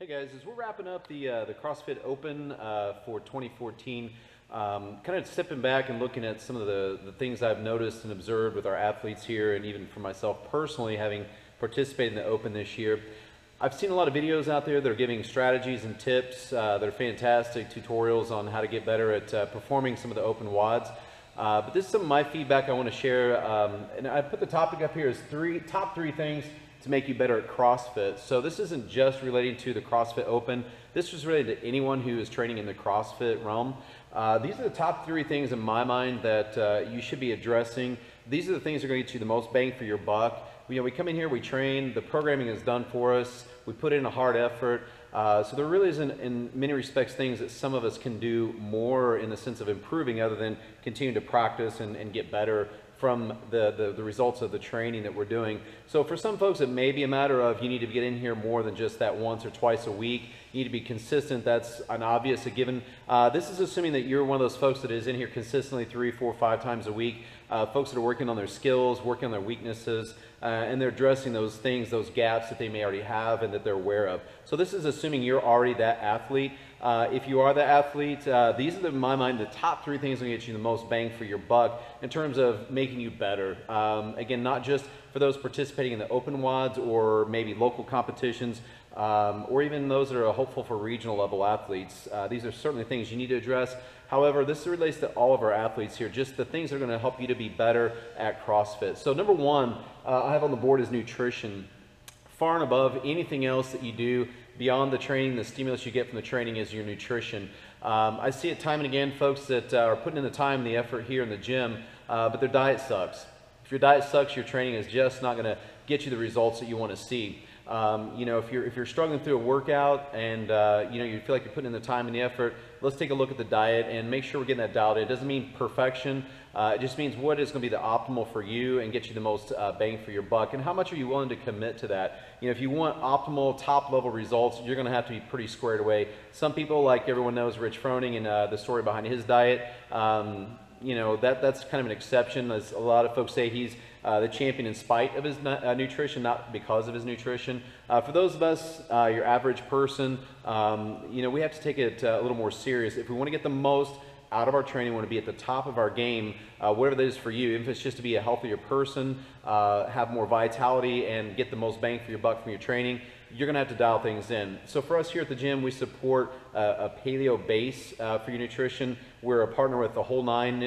Hey guys, as we're wrapping up the CrossFit Open for 2014, kind of stepping back and looking at some of the things I've noticed and observed with our athletes here, and even for myself personally, having participated in the Open this year, I've seen a lot of videos out there that are giving strategies and tips that are fantastic, tutorials on how to get better at performing some of the open WODs. But this is some of my feedback I want to share, and I put the topic up here as top three things to make you better at CrossFit. So this isn't just relating to the CrossFit Open. This is related to anyone who is training in the CrossFit realm. These are the top three things in my mind that you should be addressing. These are the things that are going to get you the most bang for your buck. We come in here, we train, the programming is done for us, we put in a hard effort. So there really isn't, in many respects, things that some of us can do more in the sense of improving other than continue to practice and get better from the results of the training that we're doing. So for some folks, it may be a matter of you need to get in here more than just that once or twice a week. You need to be consistent. That's an obvious, a given. This is assuming that you're one of those folks that is in here consistently 3, 4, 5 times a week. Folks that are working on their skills, working on their weaknesses, and they're addressing those things, those gaps that they may already have and that they're aware of. So this is assuming you're already that athlete. If you are the athlete, these are, in my mind, the top three things that get you the most bang for your buck in terms of making you better. Again, not just for those participating in the open WODs or maybe local competitions, or even those that are hopeful for regional level athletes. These are certainly things you need to address. However, this relates to all of our athletes here, just the things that are going to help you to be better at CrossFit. So number one, I have on the board is nutrition. Far and above anything else that you do beyond the training, the stimulus you get from the training is your nutrition. I see it time and again, folks that are putting in the time and the effort here in the gym, but their diet sucks. If your diet sucks, your training is just not going to get you the results that you want to see. If you're struggling through a workout and you feel like you're putting in the time and the effort, let's take a look at the diet and make sure we're getting that dialed in. It doesn't mean perfection. It just means what is going to be the optimal for you and get you the most bang for your buck, and how much are you willing to commit to that. If you want optimal top level results, you're going to have to be pretty squared away. Some people, like everyone knows Rich Froning and the story behind his diet, that's kind of an exception. As a lot of folks say, he's the champion in spite of his nutrition, not because of his nutrition. For those of us, your average person, we have to take it a little more serious. If we want to get the most out of our training, we want to be at the top of our game, whatever that is for you. If it's just to be a healthier person, have more vitality, and get the most bang for your buck from your training, you're going to have to dial things in. So for us here at the gym, we support a paleo base for your nutrition. We're a partner with the Whole Nine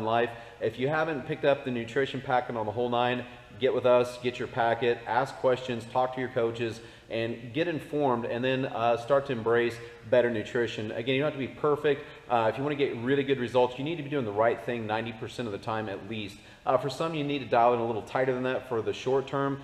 Life. If you haven't picked up the nutrition packet on the Whole Nine, get with us, get your packet, ask questions, talk to your coaches, and get informed, and then start to embrace better nutrition. Again, you don't have to be perfect. If you want to get really good results, you need to be doing the right thing 90% of the time at least. For some, you need to dial in a little tighter than that for the short term,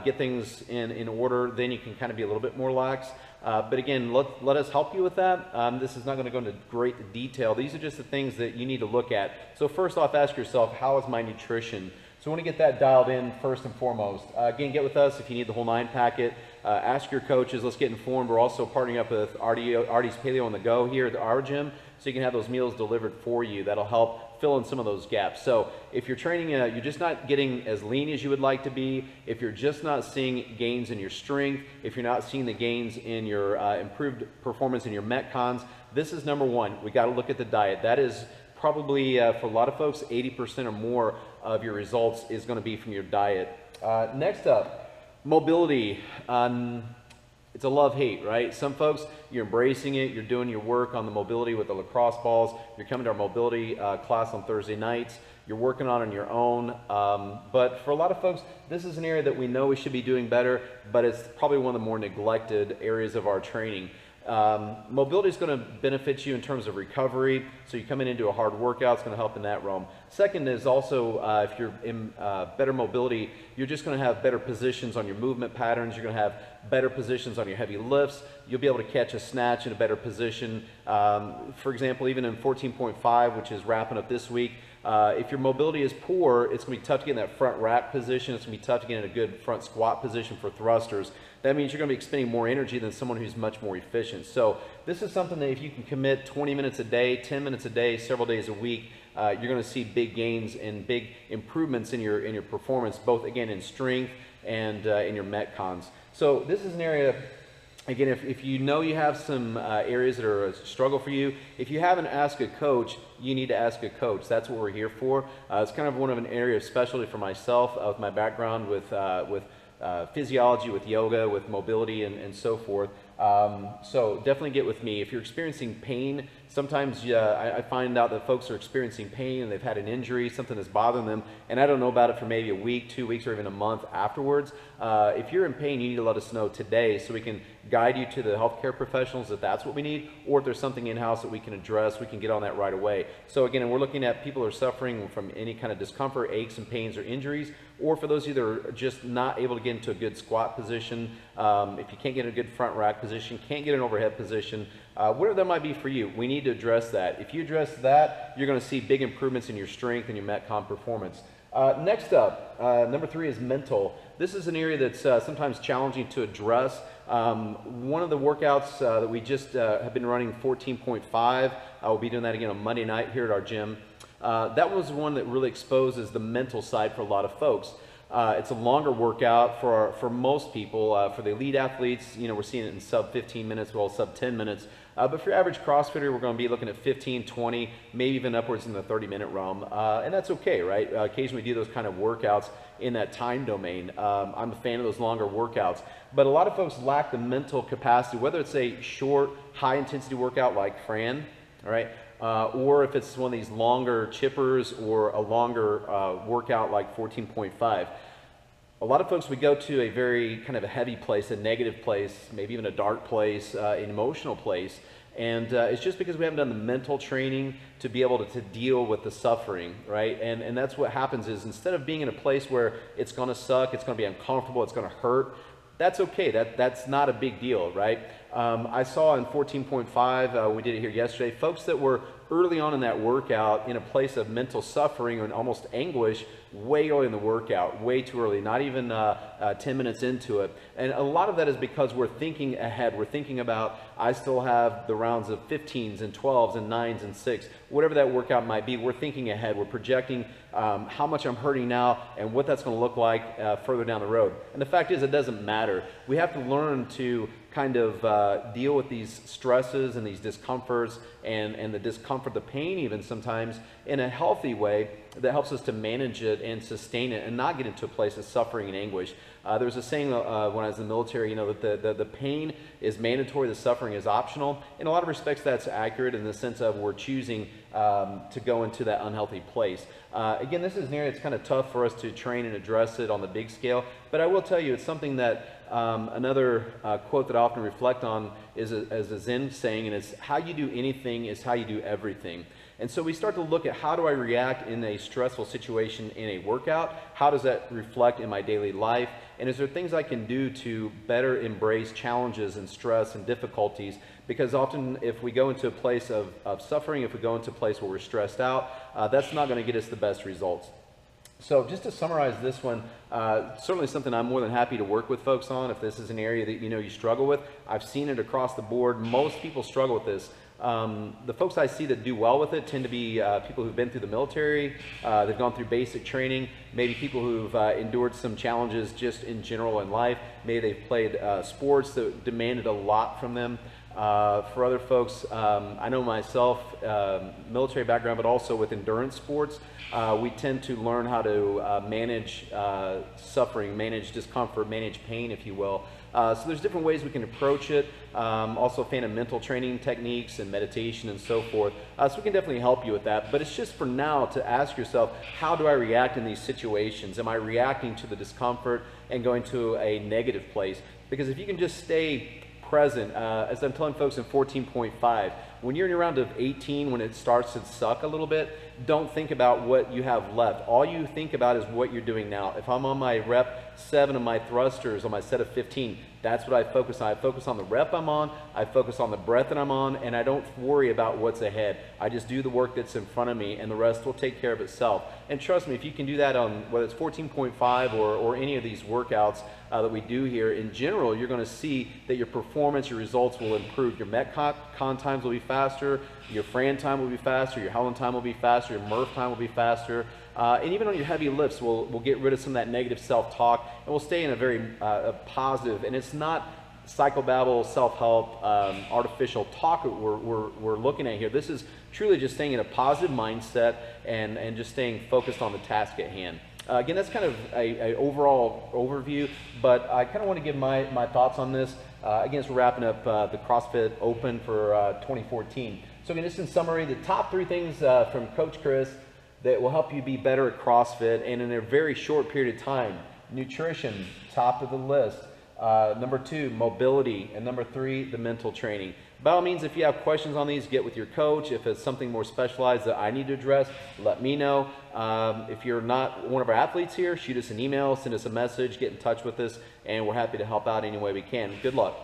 get things in order, then you can kind of be a little bit more lax. But again, let us help you with that. This is not going to go into great detail. These are just the things that you need to look at. So first off, ask yourself, how is my nutrition? So we want to get that dialed in first and foremost. Again, get with us if you need the Whole Nine packet. Ask your coaches. Let's get informed. We're also partnering up with Artie's Paleo on the Go here at our gym, so you can have those meals delivered for you. That'll help fill in some of those gaps. So if you're training, you're just not getting as lean as you would like to be, if you're just not seeing gains in your strength, if you're not seeing the gains in your improved performance in your Metcons, this is number one. We got to look at the diet. That is probably, for a lot of folks, 80% or more of your results is going to be from your diet. Next up, mobility. It's a love-hate, right? Some folks, you're embracing it, you're doing your work on the mobility with the lacrosse balls, you're coming to our mobility class on Thursday nights, you're working on your own, but for a lot of folks, this is an area that we know we should be doing better, but it's probably one of the more neglected areas of our training. Mobility is going to benefit you in terms of recovery, so you come into a hard workout, it's going to help in that realm. Second is also, if you're in better mobility, you're just going to have better positions on your movement patterns, you're going to have better positions on your heavy lifts, you'll be able to catch a snatch in a better position. For example, even in 14.5, which is wrapping up this week, if your mobility is poor, it's going to be tough to get in that front rack position. It's going to be tough to get in a good front squat position for thrusters. That means you're going to be expending more energy than someone who's much more efficient. So this is something that if you can commit 20 minutes a day, 10 minutes a day, several days a week, you're going to see big gains and big improvements in your performance, both again in strength and in your Metcons. So this is an area Again, if you know you have some areas that are a struggle for you, if you haven't asked a coach, you need to ask a coach. That's what we're here for. It's kind of one of an area of specialty for myself with my background with physiology, with yoga, with mobility, and so forth. So definitely get with me. If you're experiencing pain, sometimes I find out that folks are experiencing pain and they've had an injury, something that's bothering them, and I don't know about it for maybe a week, 2 weeks, or even a month afterwards. If you're in pain, you need to let us know today so we can guide you to the healthcare professionals if that's what we need, or if there's something in-house that we can address, we can get on that right away. So again, we're looking at people who are suffering from any kind of discomfort, aches and pains, or injuries, or for those of you that are just not able to get into a good squat position, if you can't get in a good front rack position, can't get an overhead position, whatever that might be for you, we need to address that. If you address that, you're going to see big improvements in your strength and your Metcon performance. Next up, number 3 is mental. This is an area that's sometimes challenging to address. One of the workouts that we just have been running, 14.5, I will be doing that again on Monday night here at our gym. That was one that really exposes the mental side for a lot of folks. It's a longer workout for most people. For the elite athletes, you know, we're seeing it in sub 15 minutes, well, sub 10 minutes. But for your average CrossFitter, we're going to be looking at 15, 20, maybe even upwards in the 30-minute realm. And that's okay, right? Occasionally we do those kind of workouts in that time domain. I'm a fan of those longer workouts. But a lot of folks lack the mental capacity, whether it's a short, high-intensity workout like Fran, all right? Or if it's one of these longer chippers or a longer workout like 14.5. A lot of folks, we go to a very kind of a heavy place, a negative place, maybe even a dark place, an emotional place. And it's just because we haven't done the mental training to be able to deal with the suffering, right? And that's what happens is instead of being in a place where it's going to suck, it's going to be uncomfortable, it's going to hurt, that's okay. That's not a big deal, right? I saw in 14.5, we did it here yesterday, folks that were early on in that workout in a place of mental suffering and almost anguish way early in the workout, way too early, not even 10 minutes into it. And a lot of that is because we're thinking ahead. We're thinking about, I still have the rounds of 15s and 12s and 9s and 6, whatever that workout might be. We're thinking ahead. We're projecting how much I'm hurting now and what that's going to look like further down the road. And the fact is, it doesn't matter. We have to learn to kind of deal with these stresses and these discomforts and the discomfort, the pain even sometimes, in a healthy way that helps us to manage it and sustain it and not get into a place of suffering and anguish. There was a saying when I was in the military, you know, that the pain is mandatory, the suffering is optional. In a lot of respects, that's accurate in the sense of we're choosing to go into that unhealthy place. Again, this is an area that's kind of tough for us to train and address it on the big scale, but I will tell you, it's something that another quote that I often reflect on is a Zen saying, and it's how you do anything is how you do everything. And so we start to look at how do I react in a stressful situation in a workout? How does that reflect in my daily life? And is there things I can do to better embrace challenges and stress and difficulties? Because often if we go into a place of suffering, if we go into a place where we're stressed out, that's not going to get us the best results. So just to summarize this one, certainly something I'm more than happy to work with folks on if this is an area that you know you struggle with. I've seen it across the board. Most people struggle with this. The folks I see that do well with it tend to be people who've been through the military, they've gone through basic training, maybe people who've endured some challenges just in general in life, maybe they've played sports that demanded a lot from them. For other folks, I know myself, military background, but also with endurance sports, we tend to learn how to manage suffering, manage discomfort, manage pain, if you will. So there's different ways we can approach it. Also a fan of mental training techniques and meditation and so forth. So we can definitely help you with that. But it's just for now to ask yourself, how do I react in these situations? Am I reacting to the discomfort and going to a negative place? Because if you can just stay present, as I'm telling folks in 14.5, when you're in your round of 18, when it starts to suck a little bit, don't think about what you have left. All you think about is what you're doing now. If I'm on my rep 7 of my thrusters on my set of 15, that's what I focus on. I focus on the rep I'm on, I focus on the breath that I'm on, and I don't worry about what's ahead. I just do the work that's in front of me, and the rest will take care of itself. And trust me, if you can do that on whether it's 14.5 or any of these workouts that we do here, in general, you're going to see that your performance, your results will improve. Your Metcon times will be faster, your Fran time will be faster, your Helen time will be faster, your Murph time will be faster. And even on your heavy lifts, we'll get rid of some of that negative self-talk, and we'll stay in a very positive, and it's not psychobabble, self-help, artificial talk we're looking at here. This is truly just staying in a positive mindset and just staying focused on the task at hand. Again, that's kind of a overall overview, but I kind of want to give my thoughts on this. Again, as we're wrapping up the CrossFit Open for 2014. So again, just in summary, the top 3 things from Coach Chris that will help you be better at CrossFit and in a very short period of time. Nutrition, top of the list. Number 2, mobility. And number 3, the mental training. By all means, if you have questions on these, get with your coach. If it's something more specialized that I need to address, let me know. If you're not one of our athletes here, shoot us an email, send us a message, get in touch with us, and we're happy to help out any way we can. Good luck.